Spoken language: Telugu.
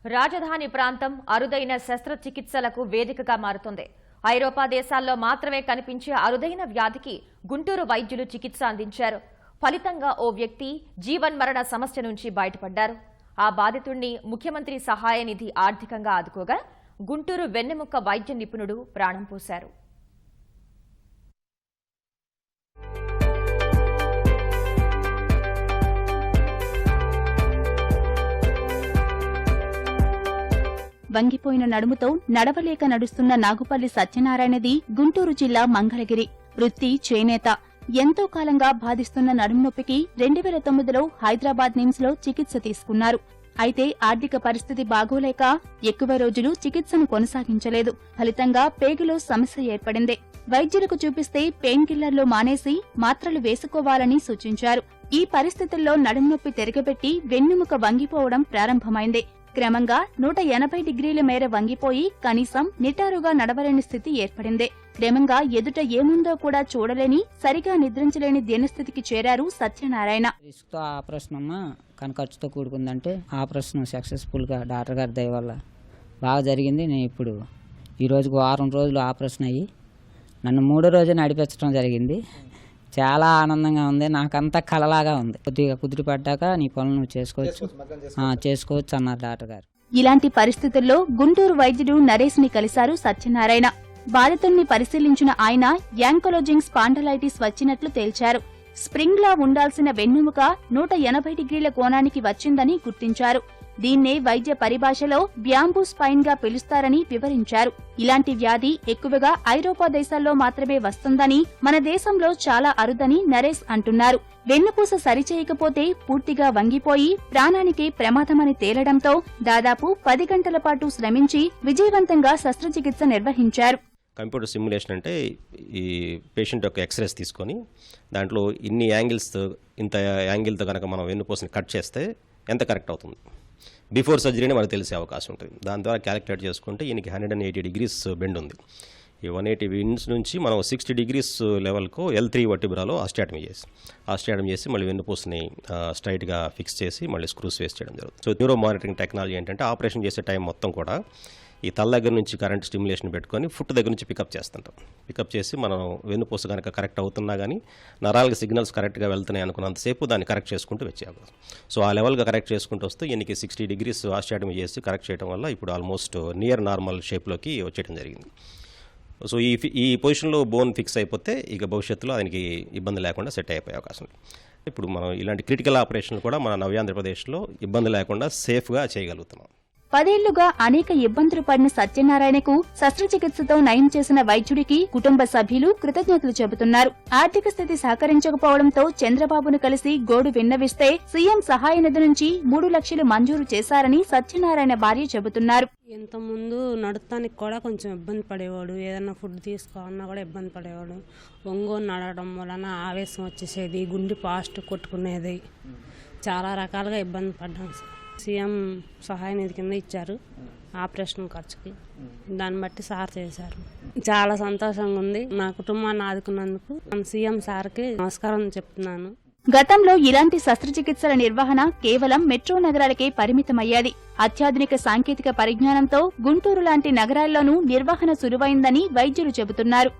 రాజధాని ప్రాంతం అరుదైన శస్త్రచికిత్సలకు వేదికగా మారుతోంది. ఐరోపా దేశాల్లో మాత్రమే కనిపించే అరుదైన వ్యాధికి గుంటూరు వైద్యులు చికిత్స అందించారు. ఫలితంగా ఓ వ్యక్తి జీవన్మరణ సమస్య నుంచి బయటపడ్డారు. ఆ బాధితుడిని ముఖ్యమంత్రి సహాయ నిధి ఆర్థికంగా ఆదుకోగా గుంటూరు వెన్నెముక్క వైద్య నిపుణుడు ప్రాణం పోశారు. వంగిపోయిన నడుముతో నడవలేక నడుస్తున్న నాగుపల్లి సత్యనారాయణది గుంటూరు జిల్లా మంగళగిరి. వృత్తి చేనేత. ఎంతో కాలంగా బాధిస్తున్న నడుము నొప్పికి 2009లో హైదరాబాద్ నిమ్స్ లో చికిత్స తీసుకున్నారు. అయితే ఆర్థిక పరిస్థితి బాగోలేక ఎక్కువ రోజులు చికిత్సను కొనసాగించలేదు. ఫలితంగా పేగులో సమస్య ఏర్పడింది. వైద్యులకు చూపిస్తే పెయిన్ కిల్లర్లు మానేసి మాత్రలు వేసుకోవాలని సూచించారు. ఈ పరిస్థితుల్లో నడుము నొప్పి తిరగబెట్టి వెన్నెముక వంగిపోవడం ప్రారంభమైంది. క్రమంగా 180 డిగ్రీల మేర వంగిపోయి కనీసం నిటారుగా నడవలేని స్థితి ఏర్పడింది. క్రమంగా ఎదుట ఏముందో కూడా చూడలేని, సరిగా నిద్రించలేని దీనస్థితికి చేరారు సత్యనారాయణ. ఆపరేషన్ కానీ ఖర్చుతో కూడుకుందంటే ఆపరేషన్ సక్సెస్ఫుల్ గా డాక్టర్ గారి దయ వల్ల బాగా జరిగింది. నేను ఇప్పుడు ఈ రోజుకు వారం రోజులు ఆపరేషన్ అయ్యి నన్ను 3వ రోజు నడిపించడం జరిగింది. చాలా ఆనందంగా ఉంది. నాకంతా కలలాగా ఉంది. కొద్దిగా కుదిరిపడ్డాక నీ పనులు నువ్వు చేసుకోవచ్చు అన్నారు డాక్టర్ గారు. ఇలాంటి పరిస్థితుల్లో గుంటూరు వైద్యుడు నరేష్ ని కలిశారు సత్యనారాయణ. బాధితుడిని పరిశీలించిన ఆయన యాంకలోజింగ్ స్పాండలైటిస్ వచ్చినట్లు తేల్చారు. స్ప్రింగ్ లా ఉండాల్సిన వెన్నెముక 180 డిగ్రీల కోణానికి వచ్చిందని గుర్తించారు. దీన్నే వైద్య పరిభాషలో బ్యాంబూ స్పైన్ గా పిలుస్తారని వివరించారు. ఇలాంటి వ్యాధి ఎక్కువగా ఐరోపా దేశాల్లో మాత్రమే వస్తుందని, మన దేశంలో చాలా అరుదని నరేష్ అంటున్నారు. వెన్నుపూస సరిచేయకపోతే పూర్తిగా వంగిపోయి ప్రాణానికే ప్రమాదమని తేలడంతో దాదాపు 10 గంటల పాటు శ్రమించి విజయవంతంగా శస్త్రచికిత్స నిర్వహించారు. కంప్యూటర్ సిమ్యులేషన్ అంటే ఈ పేషెంట్ యొక్క ఎక్స్రేస్ తీసుకొని దాంట్లో ఇన్ని యాంగిల్స్, ఇంత యాంగిల్తో కనుక మనం వెన్నుపూసని కట్ చేస్తే ఎంత కరెక్ట్ అవుతుంది, బిఫోర్ సర్జరీని మనకు తెలిసే అవకాశం ఉంటుంది. దాని ద్వారా క్యాలిక్యులేట్ చేసుకుంటే ఈయనకి 180 డిగ్రీస్ బెండ్ ఉంది. ఈ 180 విండ్స్ నుంచి మనం 60 డిగ్రీస్ లెవెల్కు L3 వర్టిబ్రాలో ఆస్టియాటమీ చేసి మళ్ళీ వెన్నుపూసని స్ట్రైట్గా ఫిక్స్ చేసి మళ్ళీ స్క్రూస్ వేసి చేయడం జరుగుతుంది. సో న్యూరో మానిటరింగ్ టెక్నాలజీ ఏంటంటే ఆపరేషన్ చేసే టైం మొత్తం కూడా ఈ తల దగ్గర నుంచి కరెంట్ స్టిమ్యులేషన్ పెట్టుకొని ఫుట్ దగ్గర నుంచి పికప్ చేస్తుంటాం. పికప్ చేసి మనం వెన్నుపూస కనుక కరెక్ట్ అవుతున్నా కానీ నరాలకి సిగ్నల్స్ కరెక్ట్గా వెళ్తున్నాయి అనుకున్నంతసేపు దాన్ని కరెక్ట్ చేసుకుంటూ వచ్చేయాలి. సో ఆ లెవెల్గా కరెక్ట్ చేసుకుంటూ వస్తే ఈయనకి 60 డిగ్రీస్ ఆస్టియాటమీ చేసి కరెక్ట్ చేయడం వల్ల ఇప్పుడు ఆల్మోస్ట్ నియర్ నార్మల్ షేప్లోకి వచ్చేయడం జరిగింది. సో ఈ పొజిషన్లో బోన్ ఫిక్స్ అయిపోతే ఇక భవిష్యత్తులో ఆయనకి ఇబ్బంది లేకుండా సెట్ అయిపోయే అవకాశం ఉంది. ఇప్పుడు మనం ఇలాంటి క్రిటికల్ ఆపరేషన్లు కూడా మన నవ్యాంధ్రప్రదేశ్లో ఇబ్బంది లేకుండా సేఫ్గా చేయగలుగుతున్నాం. 10 ఏళ్లుగా అనేక ఇబ్బందులు పడిన సత్యనారాయణకు శస్త్రచికిత్సతో నయం చేసిన వైద్యుడికి కుటుంబ సభ్యులు కృతజ్ఞతలు చెబుతున్నారు. ఆర్థిక స్థితి సహకరించకపోవడంతో చంద్రబాబును కలిసి గోడు విన్నవిస్తే సీఎం సహాయ నిధి నుంచి 3 లక్షలు మంజూరు చేశారని సత్యనారాయణ భార్య చెబుతున్నారు. ఇంతకుముందు నడతానికి కూడా కొంచెం ఇబ్బంది పడేవాడు. ఏదైనా ఫుడ్ తీసుకోవాలన్నా కూడా ఇబ్బంది పడేవాడు. ఒంగోలు నడవడం వలన ఆవేశం వచ్చేసేది, గుండె ఫాస్ట్ కొట్టుకునేది, చాలా రకాలుగా ఇబ్బంది పడ్డాను. సీఎం సహాయ నిధి కింద ఇచ్చారు ఆపరేషన్ ఖర్చుకి. దాన్ని బట్టి సార్ చేశారు. చాలా సంతోషంగా ఉంది. నా కుటుంబాన్ని ఆదుకున్నందుకు సీఎం సార్కి నమస్కారం చెప్తున్నాను. గతంలో ఇలాంటి శస్త్రచికిత్సల నిర్వహణ కేవలం మెట్రో నగరాలకే పరిమితమయ్యేది. అత్యాధునిక సాంకేతిక పరిజ్ఞానంతో గుంటూరు లాంటి నగరాల్లోనూ నిర్వహణ సులువైందని వైద్యులు చెబుతున్నారు.